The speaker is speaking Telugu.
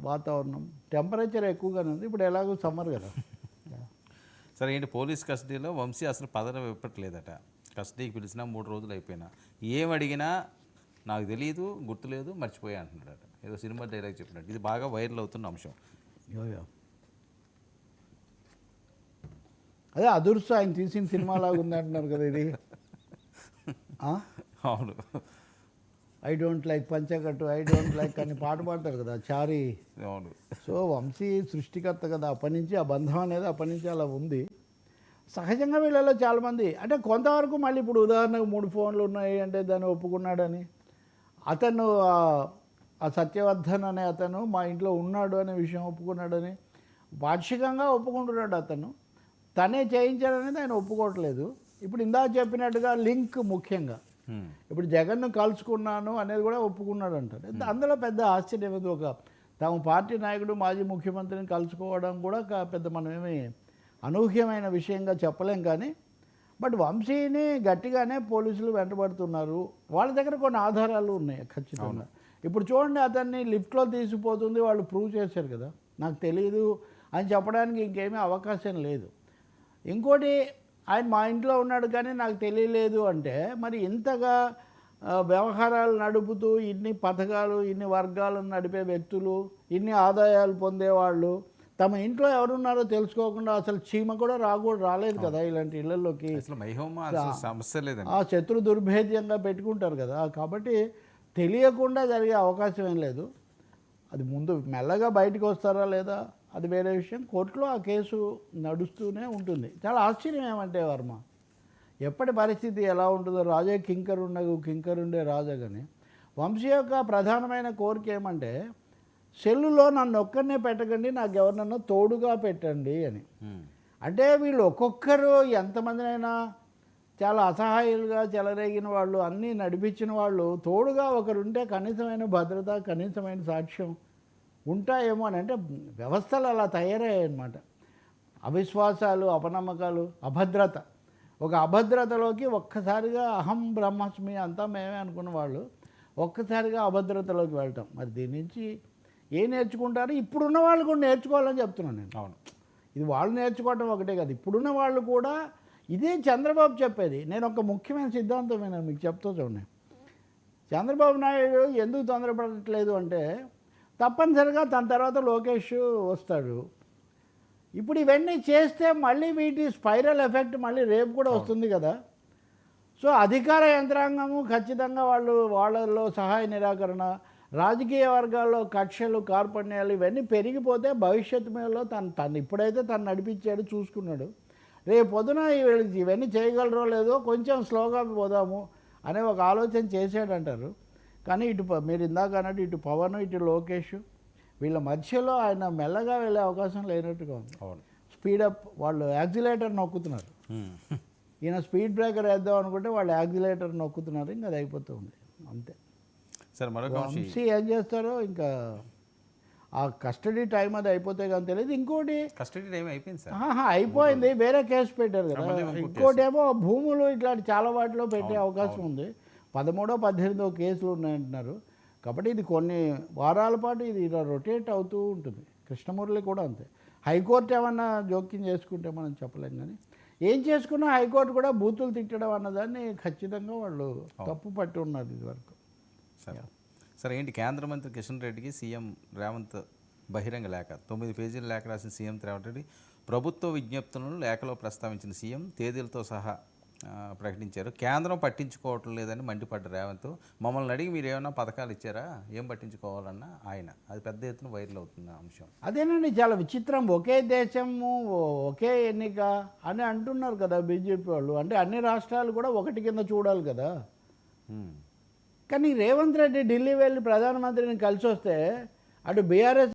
వాతావరణం, టెంపరేచర్ ఎక్కువగానే ఉంది. ఇప్పుడు ఎలాగో సమ్మర్ కదా. సరే ఏంటి పోలీస్ కస్టడీలో వంశీ అసలు పదవి ఇవ్వట్లేదట. కస్టడీకి పిలిచినా 3 రోజులు అయిపోయినా ఏం అడిగినా నాకు తెలియదు, గుర్తులేదు, మర్చిపోయా అంటున్నాడట. ఏదో సినిమా డైలాగ్ చెప్పినట్టు. ఇది బాగా వైరల్ అవుతున్న అంశం. అదే అదుర్సు ఆయన తీసిన సినిమా లాగా ఉంది అంటున్నారు కదా ఇది. అవును. ఐ డోంట్ లైక్ పంచకట్టు, ఐ డోంట్ లైక్ అని పాట పాడతారు కదా చారి. అవును. సో వంశీ సృష్టికర్త కదా, అప్పటి నుంచి ఆ బంధం అనేది అప్పటి నుంచి అలా ఉంది. సహజంగా వీళ్ళలో చాలామంది అంటే కొంతవరకు మళ్ళీ ఇప్పుడు ఉదాహరణకు 3 ఫోన్లు ఉన్నాయి అంటే దాన్ని ఒప్పుకున్నాడని, అతను ఆ సత్యవర్ధన్ అనే అతను మా ఇంట్లో ఉన్నాడు అనే విషయం ఒప్పుకున్నాడని పాక్షికంగా ఒప్పుకుంటున్నాడు. అతను తనే చేయించాడనేది ఆయన ఒప్పుకోవట్లేదు. ఇప్పుడు ఇందాక చెప్పినట్టుగా లింక్ ముఖ్యంగా ఇప్పుడు జగన్ను కలుసుకున్నాను అనేది కూడా ఒప్పుకున్నాడు అంటారు. అందులో పెద్ద ఆశ్చర్యం ఏది, ఒక తమ పార్టీ నాయకుడు మాజీ ముఖ్యమంత్రిని కలుసుకోవడం కూడా పెద్ద మనమేమి అనూహ్యమైన విషయంగా చెప్పలేం. కానీ బట్ వంశీని గట్టిగానే పోలీసులు వెంటబడుతున్నారు. వాళ్ళ దగ్గర కొన్ని ఆధారాలు ఉన్నాయి ఖచ్చితంగా. ఇప్పుడు చూడండి, అతన్ని లిఫ్ట్లో తీసుకుపోతుంది, వాళ్ళు ప్రూవ్ చేశారు కదా, నాకు తెలియదు అని చెప్పడానికి ఇంకేమీ అవకాశం లేదు. ఇంకోటి, ఆయన మా ఇంట్లో ఉన్నాడు కానీ నాకు తెలియలేదు అంటే మరి ఇంతగా వ్యవహారాలు నడుపుతూ ఇన్ని పథకాలు, ఇన్ని వర్గాలను నడిపే వ్యక్తులు, ఇన్ని ఆదాయాలు పొందేవాళ్ళు తమ ఇంట్లో ఎవరున్నారో తెలుసుకోకుండా అసలు చీమ కూడా రాలేదు కదా ఇలాంటి ఇళ్లలోకి. సమస్య లేదండి, ఆ శత్రు దుర్భేద్యంగా పెట్టుకుంటారు కదా. కాబట్టి తెలియకుండా జరిగే అవకాశం ఏం లేదు. అది ముందు మెల్లగా బయటకు వస్తారా లేదా అది వేరే విషయం. కోర్టులో ఆ కేసు నడుస్తూనే ఉంటుంది. చాలా ఆశ్చర్యం ఏమంటే వర్మ, ఎప్పటి పరిస్థితి ఎలా ఉంటుందో, రాజే కింకరుండే రాజా. కానీ వంశీ యొక్క ప్రధానమైన కోరిక ఏమంటే సెల్లులో నన్ను ఒక్కరినే పెట్టకండి, నాకు ఎవరినన్నా తోడుగా పెట్టండి అని. అంటే వీళ్ళు ఒక్కొక్కరు ఎంతమందినైనా చాలా అసహాయులుగా చెలరేగిన వాళ్ళు, అన్నీ నడిపించిన వాళ్ళు, తోడుగా ఒకరుంటే కనీసమైన భద్రత, కనీసమైన సాక్ష్యం ఉంటాయేమో అని. అంటే వ్యవస్థలు అలా తయారయ్యాయన్నమాట. అవిశ్వాసాలు, అపనమ్మకాలు, అభద్రత. ఒక అభద్రతలోకి ఒక్కసారిగా అహం బ్రహ్మస్మి అంతా మేమే అనుకున్న వాళ్ళు ఒక్కసారిగా అభద్రతలోకి వెళ్ళటం. మరి దీని నుంచి ఏం నేర్చుకుంటారు? ఇప్పుడున్న వాళ్ళు కూడా నేర్చుకోవాలని చెప్తున్నాను నేను. అవును, ఇది వాళ్ళు నేర్చుకోవటం ఒకటే కాదు, ఇప్పుడున్న వాళ్ళు కూడా ఇదే చంద్రబాబు చెప్పేది. నేను ఒక ముఖ్యమైన సిద్ధాంతం మీకు చెప్తూ చూడండి. చంద్రబాబు నాయుడు ఎందుకు తొందరపడట్లేదు అంటే తప్పనిసరిగా తన తర్వాత లోకేష్ వస్తాడు. ఇప్పుడు ఇవన్నీ చేస్తే మళ్ళీ వీటి స్పైరల్ ఎఫెక్ట్ మళ్ళీ రేపు కూడా వస్తుంది కదా. సో అధికార యంత్రాంగము ఖచ్చితంగా వాళ్ళలో సహాయ నిరాకరణ, రాజకీయ వర్గాల్లో కక్షలు, కార్పణ్యాలు ఇవన్నీ పెరిగిపోతే భవిష్యత్తు మీద తను ఇప్పుడైతే తను నడిపించాడు, చూసుకున్నాడు. రేపు పొద్దున ఇవన్నీ చేయగలరో లేదో కొంచెం స్లోగా పోదాము అనే ఒక ఆలోచన చేసాడంటారు. కానీ మీరు ఇందాక అన్నట్టు ఇటు పవన్, ఇటు లోకేష్ వీళ్ళ మధ్యలో ఆయన మెల్లగా వెళ్ళే అవకాశం లేనట్టుగా ఉంది. స్పీడప్, వాళ్ళు యాక్సిలేటర్ నొక్కుతున్నారు. ఈయన స్పీడ్ బ్రేకర్ వేద్దాం అనుకుంటే వాళ్ళు యాక్సిలేటర్ నొక్కుతున్నారు. ఇంకా అది అయిపోతుంది అంతే. సరే, వంశీ ఏం చేస్తారో ఇంకా ఆ కస్టడీ టైం అది అయిపోతే కానీ తెలియదు. ఇంకోటి కస్టడీ టైం అయిపోయింది సార్, అయిపోయింది, వేరే కేసు పెట్టారు కదా. ఇంకోటి ఏమో భూములు ఇట్లాంటి చాలా వాటిలో పెట్టే అవకాశం ఉంది. 13, 18 కేసులు ఉన్నాయంటున్నారు. కాబట్టి ఇది కొన్ని వారాల పాటు ఇది ఇలా రొటేట్ అవుతూ ఉంటుంది. కృష్ణమురళి కూడా అంతే. హైకోర్టు ఏమన్నా జోక్యం చేసుకుంటే మనం చెప్పలేం. కానీ ఏం చేసుకున్నా హైకోర్టు కూడా బూతులు తిట్టడం అన్నదాన్ని ఖచ్చితంగా వాళ్ళు తప్పు పట్టి ఉన్నారు ఇదివరకు. సరే ఏంటి, కేంద్ర మంత్రి కిషన్ రెడ్డికి సీఎం రేవంత్ బహిరంగ లేఖ, 9 పేజీల లేఖ రాసిన సీఎం రేవంత్ రెడ్డి ప్రభుత్వ విజ్ఞప్తులను లేఖలో ప్రస్తావించిన సీఎం తేదీలతో సహా ప్రకటించారు. కేంద్రం పట్టించుకోవటం లేదని మండిపడ్డ రేవంత్, మమ్మల్ని అడిగి మీరు ఏమైనా పథకాలు ఇచ్చారా, ఏం పట్టించుకోవాలన్నా ఆయన. అది పెద్ద ఎత్తున వైరల్ అవుతున్న అంశం. అదేనండి చాలా విచిత్రం. ఒకే దేశము ఒకే ఎన్నిక అని అంటున్నారు కదా బీజేపీ వాళ్ళు. అంటే అన్ని రాష్ట్రాలు కూడా ఒకటి కింద చూడాలి కదా. కానీ రేవంత్ రెడ్డి ఢిల్లీ వెళ్ళి ప్రధానమంత్రిని కలిసి వస్తే అటు బీఆర్ఎస్